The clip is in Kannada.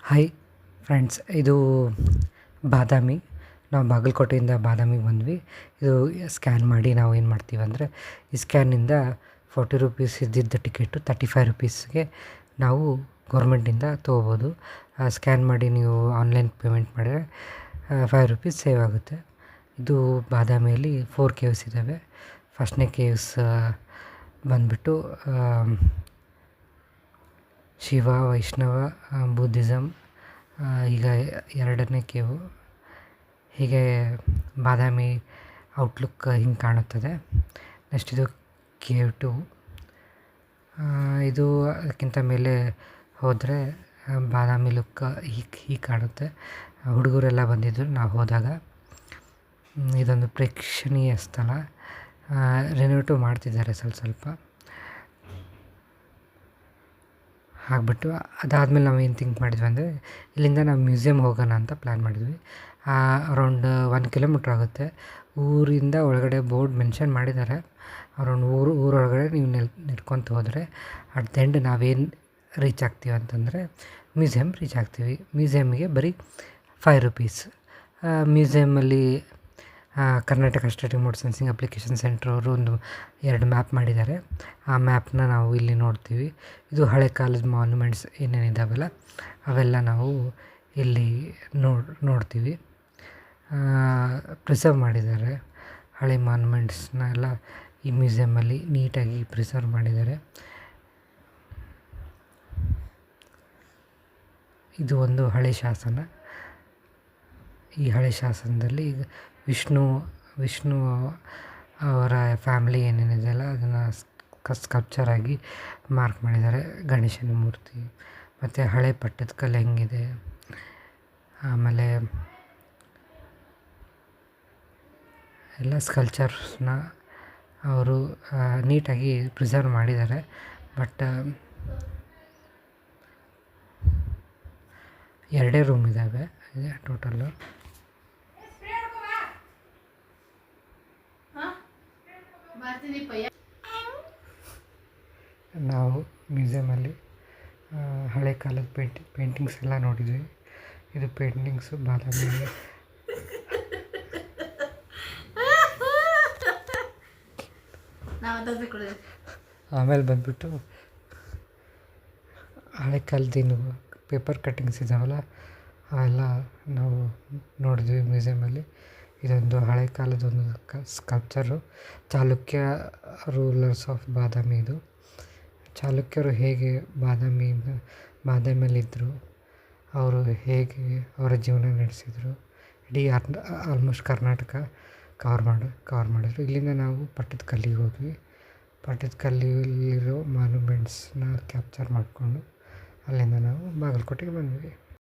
ಹಾಯ್ ಫ್ರೆಂಡ್ಸ್, ಇದು ಬಾದಾಮಿ. ನಾವು ಬಾಗಲಕೋಟೆಯಿಂದ ಬಾದಾಮಿಗೆ ಬಂದ್ವಿ. ಇದು ಸ್ಕ್ಯಾನ್ ಮಾಡಿ ನಾವು ಏನು ಮಾಡ್ತೀವಿ ಅಂದರೆ, ಈ ಸ್ಕ್ಯಾನಿಂದ 40 ರುಪೀಸ್ ಇದ್ದಿದ್ದ ಟಿಕೆಟು 35 ರುಪೀಸ್ಗೆ ನಾವು ಗೌರ್ಮೆಂಟಿಂದ ತೊಗೋಬೋದು. ಸ್ಕ್ಯಾನ್ ಮಾಡಿ ನೀವು ಆನ್ಲೈನ್ ಪೇಮೆಂಟ್ ಮಾಡಿದ್ರೆ 5 ರುಪೀಸ್ ಸೇವ್ ಆಗುತ್ತೆ. ಇದು ಬಾದಾಮಿಯಲ್ಲಿ 4 ಕೇವ್ಸ್ ಇದ್ದಾವೆ. ಫಸ್ಟ್ನೇ ಕೇವ್ಸ್ ಬಂದುಬಿಟ್ಟು ಶಿವ, ವೈಷ್ಣವ, ಬುದ್ಧಿಸಮ್. ಈಗ ಎರಡನೇ ಕೇವು. ಹೀಗೆ ಬಾದಾಮಿ ಔಟ್ಲುಕ್ ಹಿಂಗೆ ಕಾಣುತ್ತದೆ. ನೆಕ್ಸ್ಟ್ ಇದು ಕೇವ್ 2. ಇದು ಅದಕ್ಕಿಂತ ಮೇಲೆ ಹೋದರೆ ಬಾದಾಮಿ ಲುಕ್ ಹೀಗೆ ಕಾಣುತ್ತೆ. ಹುಡುಗರೆಲ್ಲ ಬಂದಿದ್ದರು ನಾವು ಹೋದಾಗ. ಇದೊಂದು ಪ್ರೇಕ್ಷಣೀಯ ಸ್ಥಳ. ರಿನೋವೇಟು ಮಾಡ್ತಿದ್ದಾರೆ ಸ್ವಲ್ಪ. ಆಗಿಬಿಟ್ಟು ಅದಾದಮೇಲೆ ನಾವು ಏನು ಥಿಂಕ್ ಮಾಡಿದ್ವಿ ಅಂದರೆ, ಇಲ್ಲಿಂದ ನಾವು ಮ್ಯೂಸಿಯಮ್ ಹೋಗೋಣ ಅಂತ ಪ್ಲ್ಯಾನ್ ಮಾಡಿದ್ವಿ. ಅರೌಂಡ್ 1 ಕಿಲೋಮೀಟ್ರ್ ಆಗುತ್ತೆ. ಊರಿಂದ ಒಳಗಡೆ ಬೋರ್ಡ್ ಮೆನ್ಷನ್ ಮಾಡಿದ್ದಾರೆ. ಅರೌಂಡ್ ಊರೊಳಗಡೆ ನೀವು ನಡ್ಕೊತ ಹೋದರೆ ಅಟ್ ದ ಎಂಡ್ ನಾವೇನು ರೀಚ್ ಆಗ್ತೀವಿ ಅಂತಂದರೆ ಮ್ಯೂಸಿಯಮ್ ರೀಚ್ ಆಗ್ತೀವಿ. ಮ್ಯೂಸಿಯಮ್ಗೆ ಬರೀ 5 ರುಪೀಸ್. ಮ್ಯೂಸಿಯಮಲ್ಲಿ Karnataka state remote sensing application centre ಅವರು ಒಂದು 2 ಮ್ಯಾಪ್ ಮಾಡಿದ್ದಾರೆ. ಆ ಮ್ಯಾಪ್ನ ನಾವು ಇಲ್ಲಿ ನೋಡ್ತೀವಿ. ಇದು ಹಳೆ ಕಾಲದ ಮಾನ್ಯುಮೆಂಟ್ಸ್ ಏನೇನಿದ್ದಾವಲ್ಲ ಅವೆಲ್ಲ ನಾವು ಇಲ್ಲಿ ನೋಡ್ತೀವಿ. ಪ್ರಿಸರ್ವ್ ಮಾಡಿದ್ದಾರೆ. ಹಳೆ ಮಾನ್ಯುಮೆಂಟ್ಸ್ನ ಎಲ್ಲ ಈ ಮ್ಯೂಸಿಯಮಲ್ಲಿ ನೀಟಾಗಿ ಪ್ರಿಸರ್ವ್ ಮಾಡಿದ್ದಾರೆ. ಇದು ಒಂದು ಹಳೆ ಶಾಸನ. ಈ ಹಳೆ ಶಾಸನದಲ್ಲಿ ಈಗ ವಿಷ್ಣು ಅವರ ಫ್ಯಾಮ್ಲಿ ಏನೇನಿದೆಯಲ್ಲ ಅದನ್ನು ಸ್ಕಲ್ಪ್ಚರ್ ಆಗಿ ಮಾರ್ಕ್ ಮಾಡಿದ್ದಾರೆ. ಗಣೇಶನ ಮೂರ್ತಿ ಮತ್ತು ಹಳೆ ಪಟ್ಟದಕಲ್ಲು ಹೆಂಗಿದೆ, ಆಮೇಲೆ ಎಲ್ಲ ಸ್ಕಲ್ಪ್ಚರ್ಸ್ನ ಅವರು ನೀಟಾಗಿ ಪ್ರಿಸರ್ವ್ ಮಾಡಿದ್ದಾರೆ. ಬಟ್ 2 ರೂಮ್ ಇದ್ದಾವೆ ಟೋಟಲ್ಲು. ನಾವು ಮ್ಯೂಸಿಯಮಲ್ಲಿ ಹಳೆ ಕಾಲದ ಪೇಂಟಿಂಗ್ಸ್ ಎಲ್ಲ ನೋಡಿದ್ವಿ. ಇದು ಪೇಂಟಿಂಗ್ಸು ಬಾದಾಮಿ. ಆಮೇಲೆ ಬಂದುಬಿಟ್ಟು ಹಳೆ ಕಾಲದೇನು ಪೇಪರ್ ಕಟ್ಟಿಂಗ್ಸ್ ಇದ್ದಾವಲ್ಲ ಅವೆಲ್ಲ ನಾವು ನೋಡಿದ್ವಿ ಮ್ಯೂಸಿಯಮಲ್ಲಿ. ಇದೊಂದು ಹಳೆ ಕಾಲದೊಂದು ಸ್ಕಲ್ಪ್ಚರು. ಚಾಲುಕ್ಯ ರೂಲರ್ಸ್ ಆಫ್ ಬಾದಾಮಿ. ಇದು ಚಾಲುಕ್ಯರು ಹೇಗೆ ಬಾದಾಮಿಯಲ್ಲಿದ್ದರು, ಅವರು ಹೇಗೆ ಅವರ ಜೀವನ ನಡೆಸಿದರು, ಇಡೀ ಆಲ್ಮೋಸ್ಟ್ ಕರ್ನಾಟಕ ಕವರ್ ಮಾಡಿದ್ರು. ಇಲ್ಲಿಂದ ನಾವು ಪಟ್ಟದಕಲ್ಲಿಗೆ ಹೋದ್ವಿ. ಪಟ್ಟದಕಲ್ಲಿರೋ ಮಾನ್ಯುಮೆಂಟ್ಸ್ನ ಕ್ಯಾಪ್ಚರ್ ಮಾಡಿಕೊಂಡು ಅಲ್ಲಿಂದ ನಾವು ಬಾಗಲಕೋಟೆಗೆ ಬಂದ್ವಿ.